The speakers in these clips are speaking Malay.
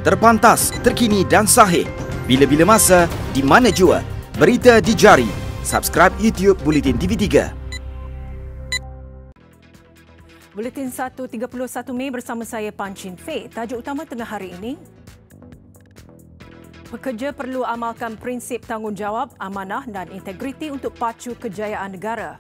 Terpantas, terkini dan sahih. Bila-bila masa, di mana jua. Berita di jari. Subscribe YouTube Buletin TV3. Buletin 1.31 Mei bersama saya Pan Chin Fei. Tajuk utama tengah hari ini. Pekerja perlu amalkan prinsip tanggungjawab, amanah dan integriti untuk pacu kejayaan negara.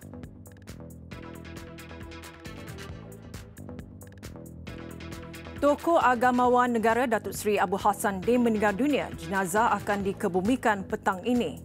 Tokoh agamawan negara Datuk Seri Abu Hassan Din meninggal dunia. Jenazah akan dikebumikan petang ini.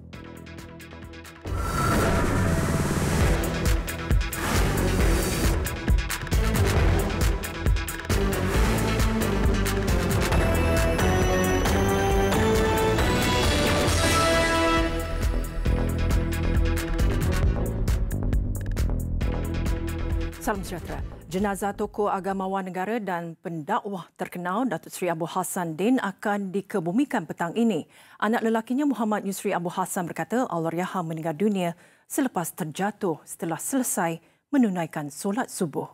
Salam sejahtera. Jenazah tokoh agamawan negara dan pendakwah terkenal Datuk Seri Abu Hassan Din akan dikebumikan petang ini. Anak lelakinya Muhammad Yusri Abu Hassan berkata Allahyarham meninggal dunia selepas terjatuh setelah selesai menunaikan solat subuh.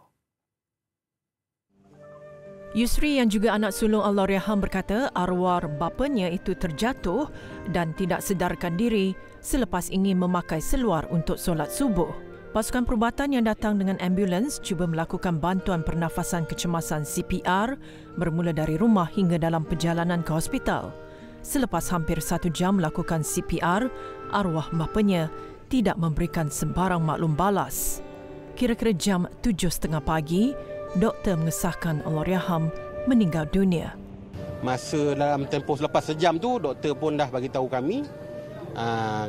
Yusri yang juga anak sulung Allahyarham berkata arwah bapanya itu terjatuh dan tidak sedarkan diri selepas ingin memakai seluar untuk solat subuh. Pasukan perubatan yang datang dengan ambulans cuba melakukan bantuan pernafasan kecemasan CPR bermula dari rumah hingga dalam perjalanan ke hospital. Selepas hampir 1 jam melakukan CPR, arwah bapanya tidak memberikan sebarang maklum balas. Kira-kira jam 7.30 pagi, doktor mengesahkan Allahyarham meninggal dunia. Masa dalam tempoh selepas sejam tu, doktor pun dah bagi tahu kami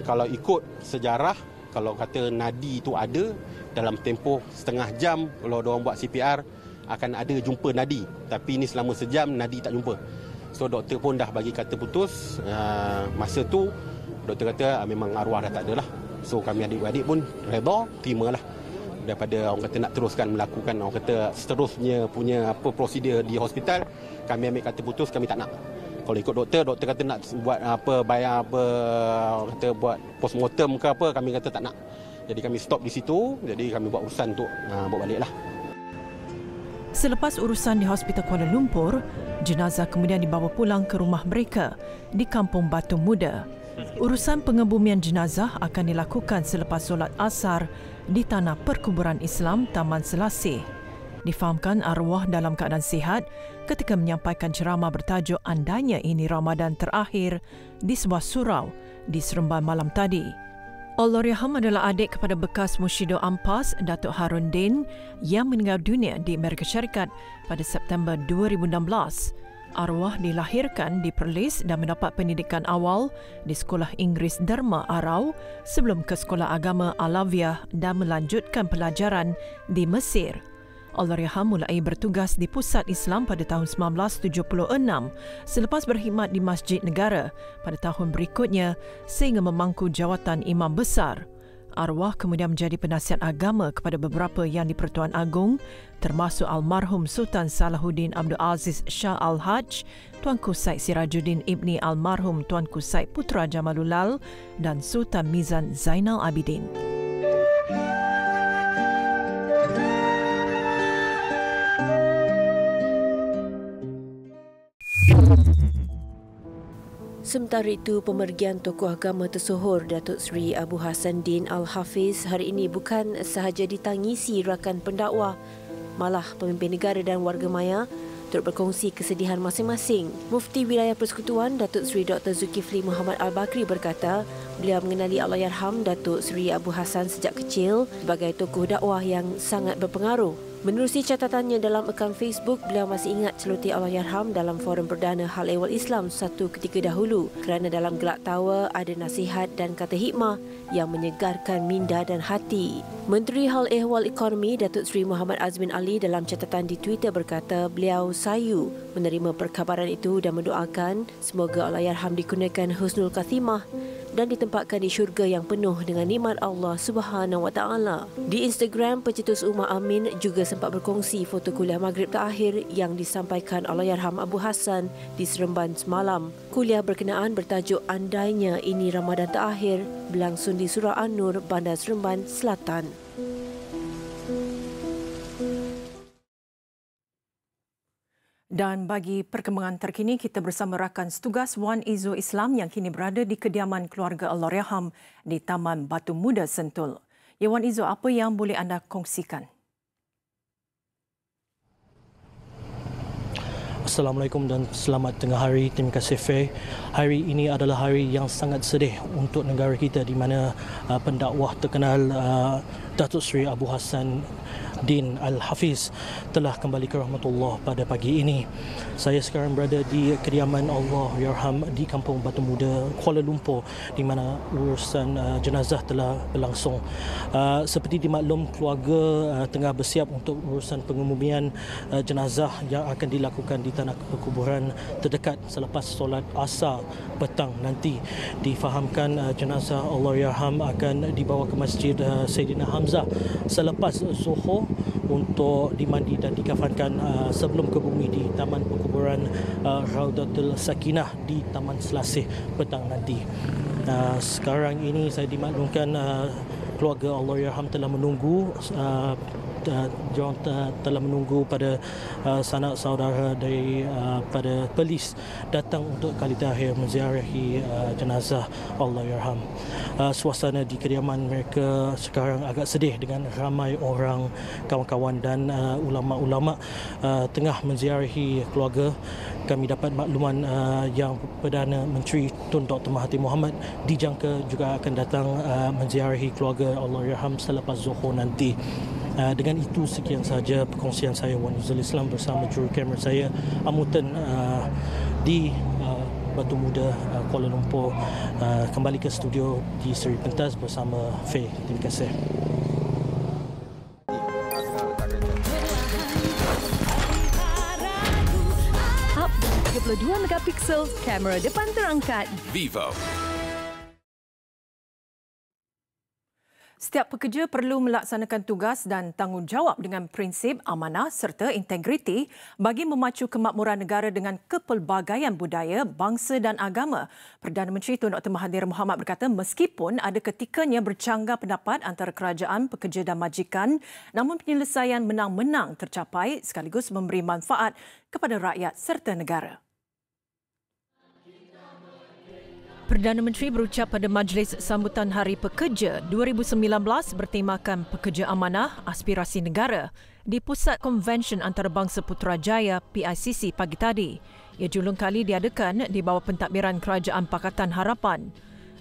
kalau ikut sejarah, kalau kata nadi itu ada, dalam tempoh setengah jam kalau diorang buat CPR akan ada jumpa nadi. Tapi ini selama sejam nadi tak jumpa. So doktor pun dah bagi kata putus. Masa tu doktor kata memang arwah dah tak ada lah. So kami adik-adik pun redha, terimalah. Daripada orang kata nak teruskan melakukan orang kata seterusnya punya apa prosedur di hospital, kami ambil kata putus, kami tak nak. Kalau ikut doktor kata nak buat apa, bayar apa, kata buat postmortem ke apa, kami kata tak nak. Jadi kami stop di situ, jadi kami buat urusan untuk bawa balik lah. Selepas urusan di Hospital Kuala Lumpur, jenazah kemudian dibawa pulang ke rumah mereka di Kampung Batu Muda. Urusan pengebumian jenazah akan dilakukan selepas solat asar di Tanah Perkuburan Islam Taman Selasih. Difahamkan arwah dalam keadaan sihat ketika menyampaikan ceramah bertajuk Andainya Ini Ramadan Terakhir di sebuah surau di Seremban malam tadi. Allahyarham adalah adik kepada bekas Mushido Ampas Datuk Harun Din yang meninggal dunia di Amerika Syarikat pada September 2016. Arwah dilahirkan di Perlis dan mendapat pendidikan awal di Sekolah Inggeris Dharma Arau sebelum ke Sekolah Agama Alawiah dan melanjutkan pelajaran di Mesir. Allahyarham mulai bertugas di Pusat Islam pada tahun 1976 selepas berkhidmat di Masjid Negara pada tahun berikutnya sehingga memangku jawatan Imam Besar. Arwah kemudian menjadi penasihat agama kepada beberapa yang di-Pertuan Agong termasuk almarhum Sultan Salahuddin Abdul Aziz Shah Al-Haj, Tuanku Said Sirajuddin Ibni almarhum Tuanku Said Putra Jamalulal dan Sultan Mizan Zainal Abidin. Sementara itu, pemergian tokoh agama tersohor Datuk Seri Abu Hassan Din Al-Hafiz hari ini bukan sahaja ditangisi rakan pendakwah, malah pemimpin negara dan warga maya turut berkongsi kesedihan masing-masing. Mufti Wilayah Persekutuan Datuk Seri Dr. Zulkifli Muhammad Al-Bakri berkata beliau mengenali Allahyarham Datuk Seri Abu Hassan sejak kecil sebagai tokoh dakwah yang sangat berpengaruh. Menerusi catatannya dalam akaun Facebook, beliau masih ingat celoteh Allahyarham dalam forum perdana Hal Ehwal Islam satu ketika dahulu kerana dalam gelak tawa ada nasihat dan kata hikmah yang menyegarkan minda dan hati. Menteri Hal Ehwal Ekonomi Datuk Seri Muhammad Azmin Ali dalam catatan di Twitter berkata beliau sayu menerima perkhabaran itu dan mendoakan semoga Allahyarham dikurniakan husnul khatimah dan ditempatkan di syurga yang penuh dengan nikmat Allah Subhanahu Wa Taala. Di Instagram, pencetus Umar Amin juga sempat berkongsi foto kuliah maghrib terakhir yang disampaikan Allahyarham Abu Hassan di Seremban semalam. Kuliah berkenaan bertajuk Andainya Ini Ramadan Terakhir berlangsung di Surau An-Nur, Bandar Seremban Selatan. Dan bagi perkembangan terkini, kita bersama rakan setugas Wan Izzul Islam yang kini berada di kediaman keluarga Allahyarham di Taman Batu Muda, Sentul. Ya Wan Izzul, apa yang boleh anda kongsikan? Assalamualaikum dan selamat tengah hari. Terima kasih Faye. Hari ini adalah hari yang sangat sedih untuk negara kita di mana pendakwah terkenal Datuk Seri Abu Hassan Din Al-Hafiz telah kembali ke rahmatullah pada pagi ini. Saya sekarang berada di kediaman Allahyarham di Kampung Batu Muda, Kuala Lumpur, di mana urusan jenazah telah berlangsung. Seperti dimaklum, keluarga tengah bersiap untuk urusan pengemumian jenazah yang akan dilakukan di tanah perkuburan terdekat selepas solat asar petang nanti. Difahamkan jenazah Allahyarham akan dibawa ke Masjid Saidina Hamzah selepas Zuhur untuk dimandi dan dikafankan sebelum ke bumi di Taman Perkuburan Raudatul Sakinah di Taman Selasih petang nanti. Sekarang ini saya dimaklumkan keluarga Allahyarham telah menunggu telah menunggu pada sanak saudara dari pada polis datang untuk kali terakhir menziarahi jenazah Allahyarham. Suasana di kediaman mereka sekarang agak sedih dengan ramai orang, kawan-kawan dan ulama-ulama tengah menziarahi keluarga. Kami dapat makluman yang Perdana Menteri Tun Dr. Mahathir Mohamad dijangka juga akan datang menziarahi keluarga Allahyarham selepas Zuhur nanti. Dengan itu sekian sahaja perkongsian saya Wan Izzul Islam bersama juru kamera saya Amutan di Batu Muda, Kuala Lumpur. Kembali ke studio di Seri Pentas bersama Faye. Terima kasih. Up 32 megapiksel, kamera depan terangkat. Vivo. Setiap pekerja perlu melaksanakan tugas dan tanggungjawab dengan prinsip amanah serta integriti bagi memacu kemakmuran negara dengan kepelbagaian budaya, bangsa dan agama. Perdana Menteri Tun Dr. Mahathir Mohamad berkata meskipun ada ketikanya bercanggah pendapat antara kerajaan, pekerja dan majikan, namun penyelesaian menang-menang tercapai sekaligus memberi manfaat kepada rakyat serta negara. Perdana Menteri berucap pada Majlis Sambutan Hari Pekerja 2019 bertemakan Pekerja Amanah Aspirasi Negara di Pusat Konvensyen Antarabangsa Putrajaya PICC pagi tadi. Ia julung kali diadakan di bawah pentadbiran Kerajaan Pakatan Harapan.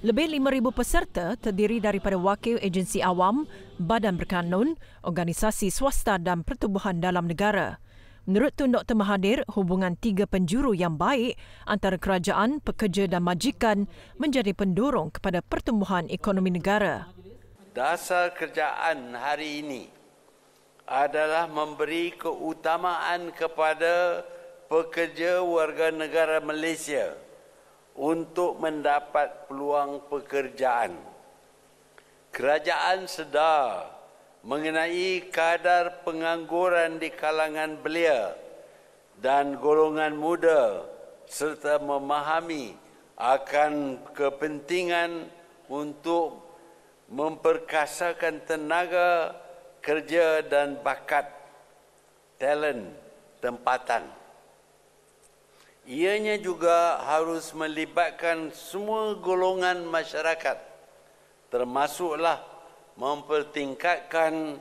Lebih 5,000 peserta terdiri daripada wakil agensi awam, badan berkanun, organisasi swasta dan pertubuhan dalam negara. Menurut Tun Dr. Mahathir, hubungan tiga penjuru yang baik antara kerajaan, pekerja dan majikan menjadi pendorong kepada pertumbuhan ekonomi negara. Dasar kerjaan hari ini adalah memberi keutamaan kepada pekerja warga negara Malaysia untuk mendapat peluang pekerjaan. Kerajaan sedar mengenai kadar pengangguran di kalangan belia dan golongan muda serta memahami akan kepentingan untuk memperkasakan tenaga kerja dan bakat talent tempatan. Ianya juga harus melibatkan semua golongan masyarakat termasuklah mempertingkatkan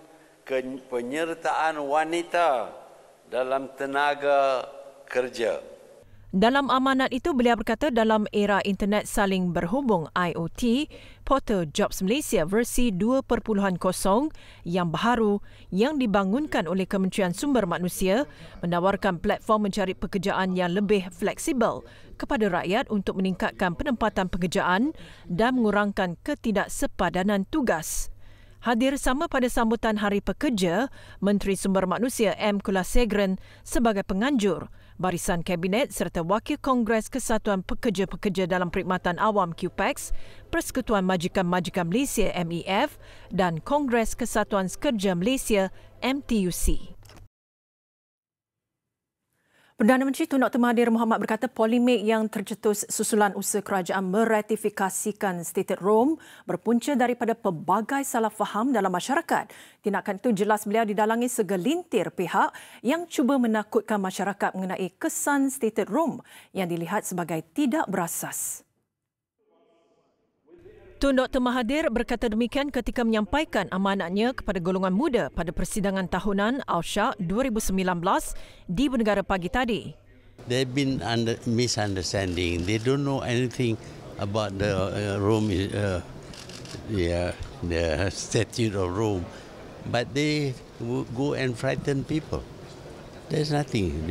penyertaan wanita dalam tenaga kerja. Dalam amanat itu, beliau berkata dalam era internet saling berhubung IoT, Portal Jobs Malaysia versi 2.0 yang baharu yang dibangunkan oleh Kementerian Sumber Manusia menawarkan platform mencari pekerjaan yang lebih fleksibel kepada rakyat untuk meningkatkan penempatan pekerjaan dan mengurangkan ketidaksepadanan tugas. Hadir sama pada sambutan Hari Pekerja, Menteri Sumber Manusia M. Kulasegren sebagai penganjur, Barisan Kabinet serta Wakil Kongres Kesatuan Pekerja-Pekerja dalam Perkhidmatan Awam QPEX, Persekutuan Majikan-Majikan Malaysia MEF dan Kongres Kesatuan Kerja Malaysia MTUC. Perdana Menteri Tun Dr. Mahathir Mohamad berkata polemik yang tercetus susulan usaha kerajaan meratifikasikan Statute Rome berpunca daripada pelbagai salah faham dalam masyarakat. Tindakan itu jelas beliau didalangi segelintir pihak yang cuba menakutkan masyarakat mengenai kesan Statute Rome yang dilihat sebagai tidak berasas. Tun Dr. Mahathir berkata demikian ketika menyampaikan amanatnya kepada golongan muda pada persidangan tahunan Al-Shah 2019 di Bernegara pagi tadi. They've been misunderstanding. They don't know anything about the Rome, the Statute of Rome, but they go and frighten people. There's nothing.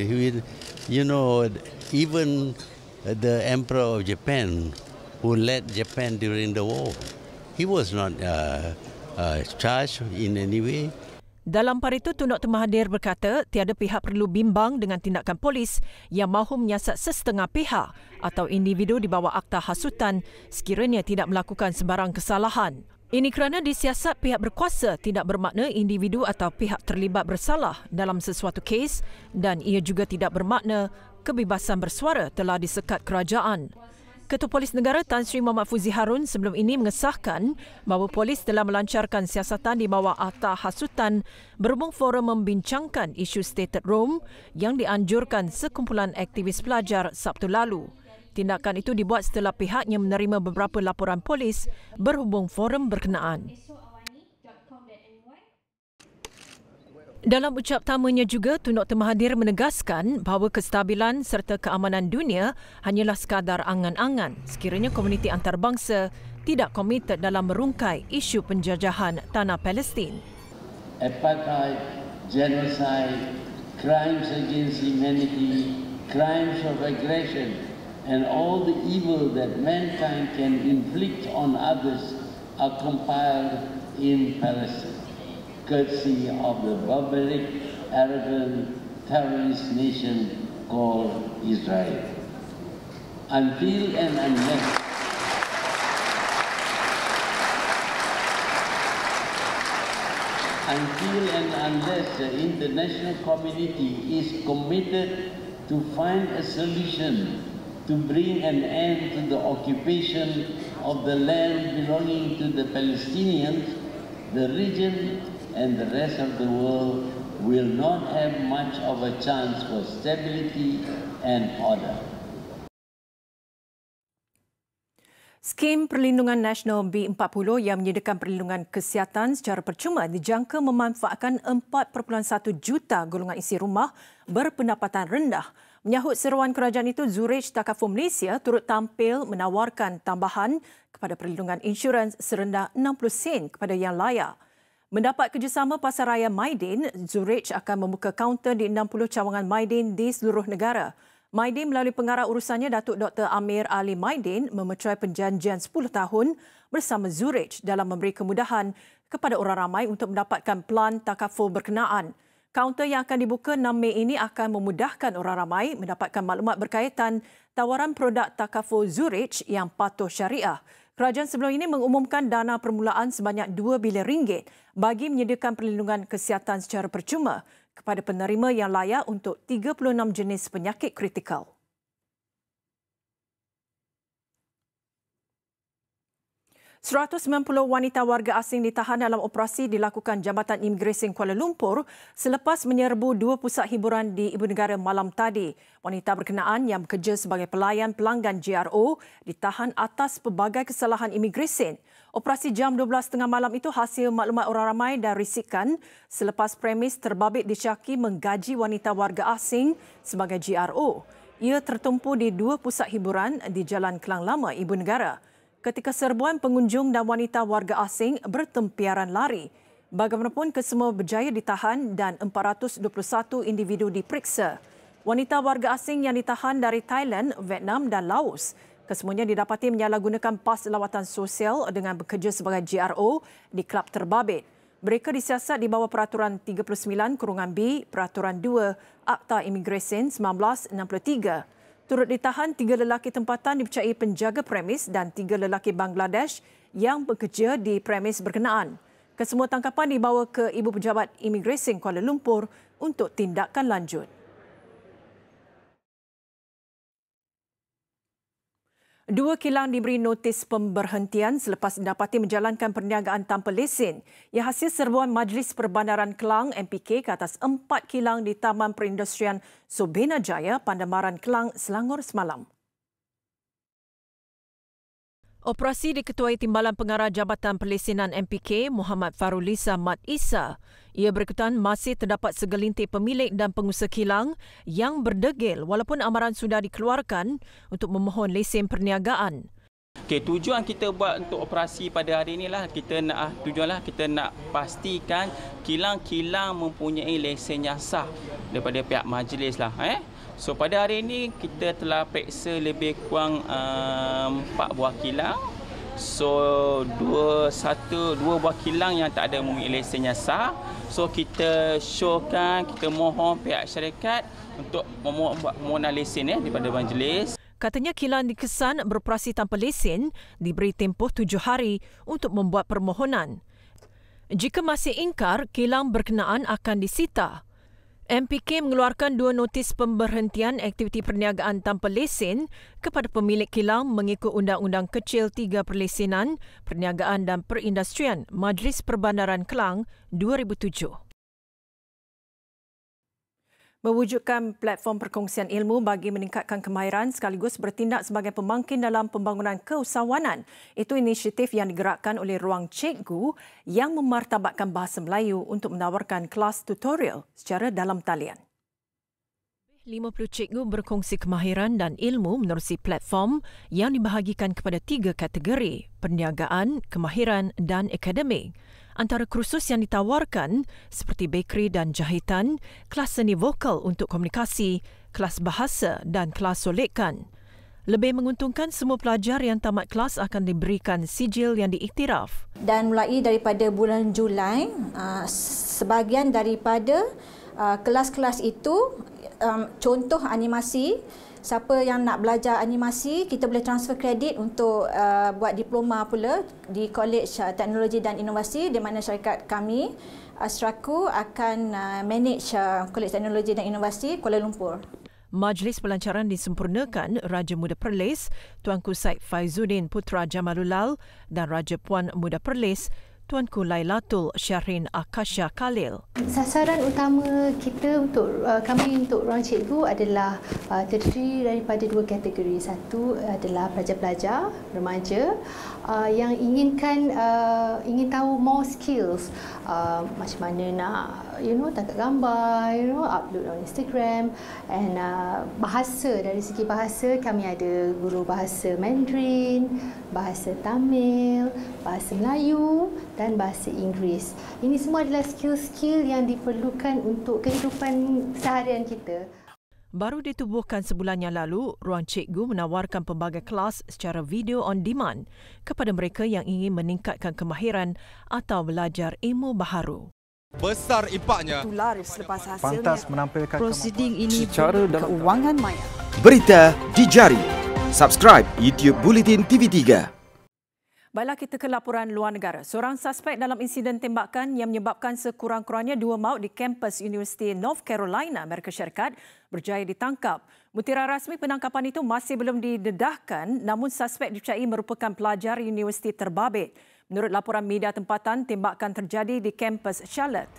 You know, even the Emperor of Japan, who led Japan during the war, he was not charged in any way. Dalam par itu, Tun Dr. Mahathir berkata tiada pihak perlu bimbang dengan tindakan polis yang mahu menyiasat sesetengah pihak atau individu di bawah akta hasutan sekiranya tidak melakukan sebarang kesalahan. Ini kerana disiasat pihak berkuasa tidak bermakna individu atau pihak terlibat bersalah dalam sesuatu kes dan ia juga tidak bermakna kebebasan bersuara telah disekat kerajaan. Ketua Polis Negara Tan Sri Muhammad Fuzi Harun sebelum ini mengesahkan bahawa polis telah melancarkan siasatan di bawah akta hasutan berhubung forum membincangkan isu Statute Rome yang dianjurkan sekumpulan aktivis pelajar Sabtu lalu. Tindakan itu dibuat setelah pihaknya menerima beberapa laporan polis berhubung forum berkenaan. Dalam ucap tamanya juga, Tun Dr. Mahathir menegaskan bahawa kestabilan serta keamanan dunia hanyalah sekadar angan-angan sekiranya komuniti antarabangsa tidak komited dalam merungkai isu penjajahan tanah Palestin. Apartheid, genocide, crimes against humanity, crimes of aggression, and all the evil that mankind can inflict on others are compiled in Palestine, courtesy of the barbaric, arrogant, terrorist nation called Israel. Until and unless the international community is committed to find a solution to bring an end to the occupation of the land belonging to the Palestinians, the region and the rest of the world will not have much of a chance for stability and order. Skim Perlindungan Nasional B40 yang menyediakan perlindungan kesihatan secara percuma dijangka memanfaatkan 4.1 juta golongan isi rumah berpendapatan rendah. Menyahut seruan kerajaan itu, Zurich Takaful Malaysia turut tampil menawarkan tambahan kepada perlindungan insurans serendah 60 sen kepada yang layak. Mendapat kerjasama Pasaraya Maidin, Zurich akan membuka kaunter di 60 cawangan Maidin di seluruh negara. Maidin melalui pengarah urusannya Datuk Dr. Amir Ali Maidin memecuai perjanjian 10 tahun bersama Zurich dalam memberi kemudahan kepada orang ramai untuk mendapatkan pelan takaful berkenaan. Kaunter yang akan dibuka 6 Mei ini akan memudahkan orang ramai mendapatkan maklumat berkaitan tawaran produk takaful Zurich yang patuh syariah. Kerajaan sebelum ini mengumumkan dana permulaan sebanyak RM2 bilion bagi menyediakan perlindungan kesihatan secara percuma kepada penerima yang layak untuk 36 jenis penyakit kritikal. ...190 wanita warga asing ditahan dalam operasi dilakukan Jabatan Imigresen Kuala Lumpur selepas menyerbu 2 pusat hiburan di Ibu Negara malam tadi. Wanita berkenaan yang bekerja sebagai pelayan pelanggan GRO ditahan atas pelbagai kesalahan imigresen. Operasi jam 12.30 malam itu hasil maklumat orang ramai dan risikan selepas premis terbabit disyaki menggaji wanita warga asing sebagai GRO. Ia tertumpu di 2 pusat hiburan di Jalan Kelang Lama, Ibu Negara. Ketika serbuan pengunjung dan wanita warga asing bertempiaran lari. Bagaimanapun, kesemua berjaya ditahan dan 421 individu diperiksa. Wanita warga asing yang ditahan dari Thailand, Vietnam dan Laos. Kesemuanya didapati menyalahgunakan pas lawatan sosial dengan bekerja sebagai GRO di kelab terbabit. Mereka disiasat di bawah Peraturan 39/B, Peraturan 2, Akta Imigresen 1963. Turut ditahan 3 lelaki tempatan dipercayai penjaga premis dan 3 lelaki Bangladesh yang bekerja di premis berkenaan. Kesemua tangkapan dibawa ke Ibu Pejabat Imigresen Kuala Lumpur untuk tindakan lanjut. Dua kilang diberi notis pemberhentian selepas didapati menjalankan perniagaan tanpa lesen yang hasil serbuan Majlis Perbandaran Kelang MPK ke atas 4 kilang di Taman Perindustrian Sobena Jaya, Pandamaran Kelang, Selangor semalam. Operasi diketuai Timbalan Pengarah Jabatan Perlesenan MPK, Muhammad Farulisa Mat Isa. Ia berikutan masih terdapat segelintir pemilik dan pengusaha kilang yang berdegil walaupun amaran sudah dikeluarkan untuk memohon lesen perniagaan. Okey, tujuan kita buat untuk operasi pada hari inilah kita nak pastikan kilang-kilang mempunyai lesen yang sah daripada pihak majlis lah. So pada hari ini kita telah periksa lebih kurang 4 buah kilang. So dua buah kilang yang tak ada mempunyai lesen yang sah. So kita showkan, kita mohon pihak syarikat untuk memohon lesen daripada majlis. Katanya kilang dikesan beroperasi tanpa lesen diberi tempoh 7 hari untuk membuat permohonan. Jika masih ingkar, kilang berkenaan akan disita. MPK mengeluarkan 2 notis pemberhentian aktiviti perniagaan tanpa lesen kepada pemilik kilang mengikut Undang-Undang Kecil 3 Perlesenan, Perniagaan dan Perindustrian Majlis Perbandaran Kelang 2007. Mewujudkan platform perkongsian ilmu bagi meningkatkan kemahiran sekaligus bertindak sebagai pemangkin dalam pembangunan keusahawanan. Itu inisiatif yang digerakkan oleh Ruang Cikgu yang memartabatkan bahasa Melayu untuk menawarkan kelas tutorial secara dalam talian. 50 cikgu berkongsi kemahiran dan ilmu menerusi platform yang dibahagikan kepada 3 kategori, perniagaan, kemahiran dan akademik. Antara kursus yang ditawarkan seperti bakery dan jahitan, kelas seni vokal untuk komunikasi, kelas bahasa dan kelas solekan. Lebih menguntungkan, semua pelajar yang tamat kelas akan diberikan sijil yang diiktiraf. Dan mulai daripada bulan Julai, sebahagian daripada kelas-kelas itu, contoh animasi, siapa yang nak belajar animasi, kita boleh transfer kredit untuk buat diploma pula di College Teknologi dan Inovasi, di mana syarikat kami, Asraku, akan manage College Teknologi dan Inovasi Kuala Lumpur. Majlis pelancaran disempurnakan Raja Muda Perlis, Tuanku Said Faizuddin Putra Jamalulal dan Raja Puan Muda Perlis, Tuanku Lailatul Syahrin Akasha Khalil. Sasaran utama kita untuk kami untuk Ruang Cikgu adalah terdiri daripada 2 kategori. Satu adalah pelajar-pelajar remaja yang ingin tahu more skills, macam mana nak tangkap gambar, upload on Instagram, and bahasa, dari segi bahasa kami ada guru bahasa Mandarin, bahasa Tamil, bahasa Melayu dan bahasa Inggeris. Ini semua adalah skill-skill yang diperlukan untuk kehidupan seharian kita. Baru ditubuhkan sebulan yang lalu, Ruang Cikgu menawarkan pelbagai kelas secara video on demand kepada mereka yang ingin meningkatkan kemahiran atau belajar ilmu baharu. Besar impaknya. Tular selepas hasilnya. Pantas menampilkan prosiding ini secara dalam keuangan maya. Berita di jari. Subscribe YouTube Bulletin TV3. Baiklah kita ke laporan luar negara. Seorang suspek dalam insiden tembakan yang menyebabkan sekurang-kurangnya 2 maut di kampus Universiti North Carolina, Amerika Syarikat berjaya ditangkap. Mutiara rasmi penangkapan itu masih belum didedahkan, namun suspek dipercayai merupakan pelajar universiti terbabit. Menurut laporan media tempatan, tembakan terjadi di kampus Charlotte.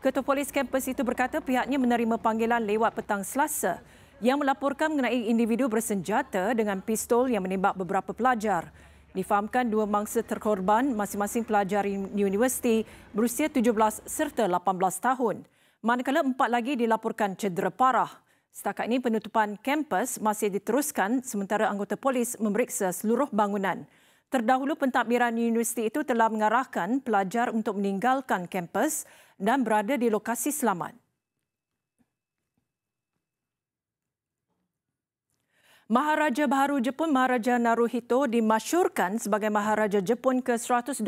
Ketua Polis kampus itu berkata pihaknya menerima panggilan lewat petang Selasa yang melaporkan mengenai individu bersenjata dengan pistol yang menembak beberapa pelajar. Difahamkan 2 mangsa terkorban masing-masing pelajar universiti berusia 17 serta 18 tahun. Manakala 4 lagi dilaporkan cedera parah. Setakat ini penutupan kampus masih diteruskan sementara anggota polis memeriksa seluruh bangunan. Terdahulu pentadbiran universiti itu telah mengarahkan pelajar untuk meninggalkan kampus dan berada di lokasi selamat. Maharaja Baharu Jepun Maharaja Naruhito dimasyurkan sebagai Maharaja Jepun ke-126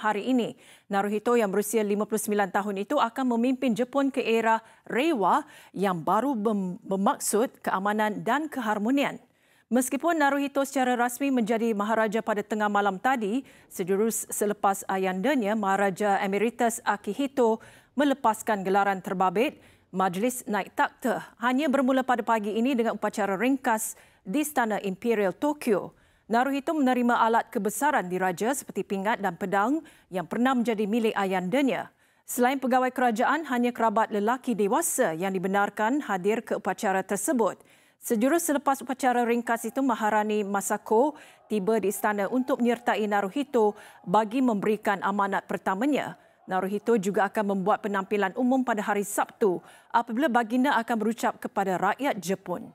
hari ini. Naruhito yang berusia 59 tahun itu akan memimpin Jepun ke era Reiwa yang baru bermaksud keamanan dan keharmonian. Meskipun Naruhito secara rasmi menjadi Maharaja pada tengah malam tadi, sejurus selepas ayandanya Maharaja Emeritus Akihito melepaskan gelaran terbabit, Majlis Naik Takhta hanya bermula pada pagi ini dengan upacara ringkas di Istana Imperial Tokyo. Naruhito menerima alat kebesaran diraja seperti pingat dan pedang yang pernah menjadi milik ayandanya. Selain pegawai kerajaan, hanya kerabat lelaki dewasa yang dibenarkan hadir ke upacara tersebut. Sejurus selepas upacara ringkas itu, Maharani Masako tiba di istana untuk menyertai Naruhito bagi memberikan amanat pertamanya. Naruhito juga akan membuat penampilan umum pada hari Sabtu apabila baginda akan berucap kepada rakyat Jepun.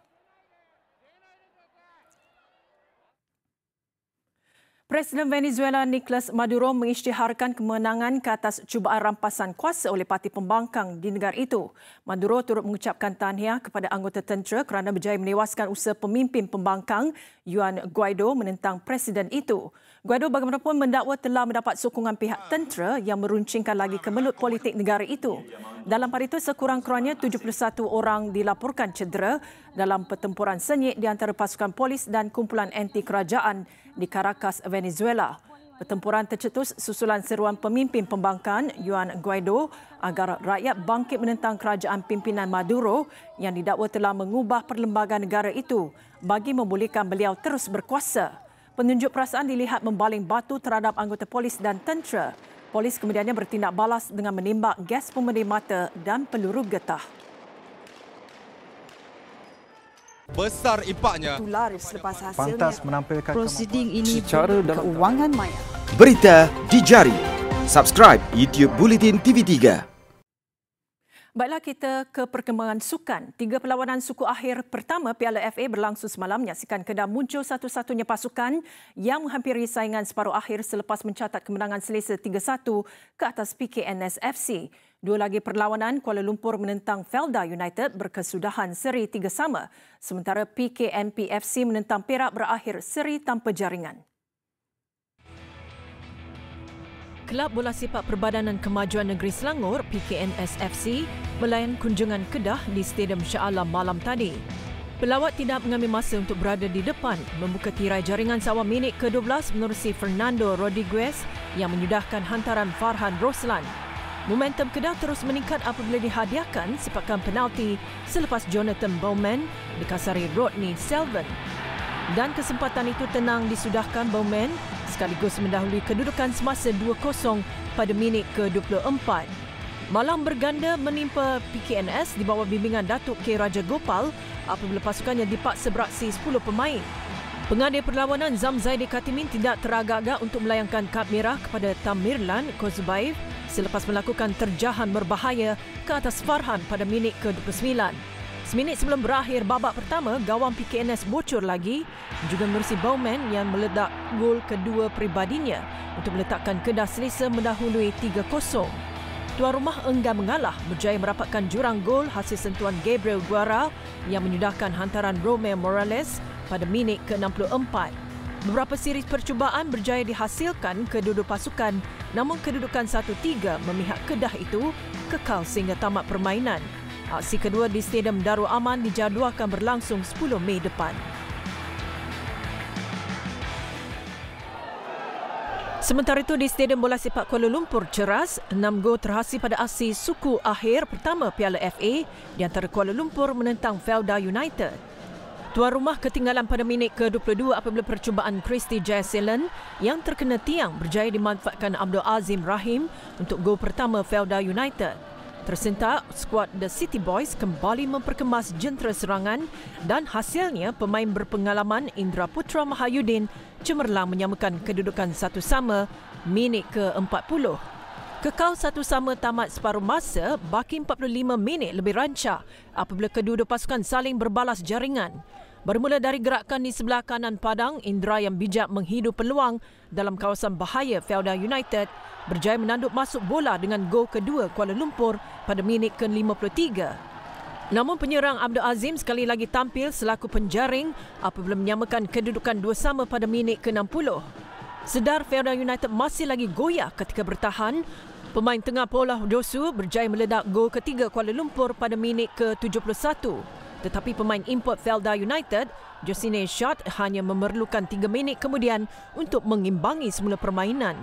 Presiden Venezuela Nicolas Maduro mengisytiharkan kemenangan ke atas cubaan rampasan kuasa oleh parti pembangkang di negara itu. Maduro turut mengucapkan tahniah kepada anggota tentera kerana berjaya menewaskan usaha pemimpin pembangkang Juan Guaido menentang presiden itu. Guaido bagaimanapun mendakwa telah mendapat sokongan pihak tentera yang meruncingkan lagi kemelut politik negara itu. Dalam pada itu, sekurang-kurangnya 71 orang dilaporkan cedera dalam pertempuran sengit di antara pasukan polis dan kumpulan anti kerajaan di Caracas, Venezuela. Pertempuran tercetus susulan seruan pemimpin pembangkang Juan Guaido agar rakyat bangkit menentang kerajaan pimpinan Maduro yang didakwa telah mengubah perlembagaan negara itu bagi membolehkan beliau terus berkuasa. Penunjuk perasaan dilihat membaling batu terhadap anggota polis dan tentera. Polis kemudiannya bertindak balas dengan menembak gas pemedih mata dan peluru getah. Besar impaknya. Tular selepas hasilnya. Pantas menampilkan prosiding ini secara dalam keuangan maya. Berita di jari. Subscribe YouTube Bulletin TV3. Baiklah, kita ke perkembangan sukan. 3 perlawanan suku akhir pertama Piala FA berlangsung semalam, menyaksikan Kedah muncul satu-satunya pasukan yang menghampiri saingan separuh akhir selepas mencatat kemenangan selesa 3-1 ke atas PKNS FC. 2 lagi perlawanan, Kuala Lumpur menentang Felda United berkesudahan seri 3-3, sementara PKNP FC menentang Perak berakhir seri tanpa jaringan. Kelab Bola Sepak Perbadanan Kemajuan Negeri Selangor (PKNS FC) melayan kunjungan Kedah di Stadium Shah Alam malam tadi. Pelawat tidak mengambil masa untuk berada di depan, membuka tirai jaringan seawal minit ke-12 menerusi Fernando Rodriguez yang menyudahkan hantaran Farhan Roslan. Momentum Kedah terus meningkat apabila dihadiahkan sepakan penalti selepas Jonathan Bowman dikasari Rodney Selvan. Dan kesempatan itu tenang disudahkan Bowman sekaligus mendahului kedudukan semasa 2-0 pada minit ke-24. Malang berganda menimpa PKNS di bawah bimbingan Datuk K. Raja Gopal apabila pasukannya dipaksa beraksi 10 pemain. Pengadir perlawanan Zam Zaidi Katimin tidak teragak-agak untuk melayangkan kad merah kepada Tamirlan Kozbayev selepas melakukan terjahan berbahaya ke atas Farhan pada minit ke-29. Seminit sebelum berakhir babak pertama, gawang PKNS bocor lagi juga menerusi Bowman yang meledak gol kedua peribadinya untuk meletakkan Kedah selesa mendahului 3-0. Tuan rumah enggan mengalah, berjaya merapatkan jurang gol hasil sentuhan Gabriel Guara yang menyudahkan hantaran Romeo Morales pada minit ke-64. Beberapa siri percubaan berjaya dihasilkan kedua-dua pasukan, namun kedudukan 1-3 memihak Kedah itu kekal sehingga tamat permainan. Aksi kedua di Stadium Darul Aman dijadualkan berlangsung 10 Mei depan. Sementara itu di Stadium Bola Sepak Kuala Lumpur Ceras, 6 gol terhasil pada aksi suku akhir pertama Piala FA di antara Kuala Lumpur menentang Felda United. Tuan rumah ketinggalan pada minit ke-22 apabila percubaan Christy Jayaselan yang terkena tiang berjaya dimanfaatkan Abdul Azim Rahim untuk gol pertama Felda United. Tersentak, skuad The City Boys kembali memperkemas jentera serangan dan hasilnya pemain berpengalaman Indra Putra Mahayudin cemerlang menyamakan kedudukan 1-1 minit ke-40. Kekal 1-1 tamat separuh masa, baki 45 minit lebih rancak apabila kedua-dua pasukan saling berbalas jaringan. Bermula dari gerakan di sebelah kanan padang, Indra yang bijak menghidu peluang dalam kawasan bahaya Felda United berjaya menanduk masuk bola dengan gol kedua Kuala Lumpur pada minit ke-53. Namun penyerang Abdul Azim sekali lagi tampil selaku penjaring apabila menyamakan kedudukan 2-2 pada minit ke-60. Sedar Felda United masih lagi goyah ketika bertahan, pemain tengah Paula Dosu berjaya meledak gol ketiga Kuala Lumpur pada minit ke-71. Tetapi pemain import Felda United, Josine Shot, hanya memerlukan 3 minit kemudian untuk mengimbangi semula permainan.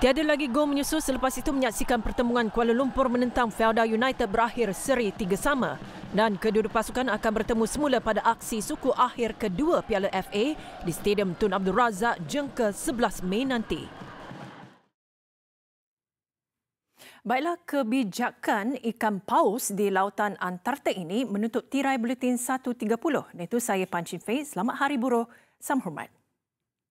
Tiada lagi gol menyusul selepas itu menyaksikan pertembungan Kuala Lumpur menentang Felda United berakhir seri 3-3 dan kedua-dua pasukan akan bertemu semula pada aksi suku akhir kedua Piala FA di Stadium Tun Abdul Razak jengka 11 Mei nanti. Baiklah, kebijakan ikan paus di lautan Antartik ini menutup tirai Buletin 1.30. Itu saya Pan Chin Fei. Selamat Hari Buruh. Salam hormat.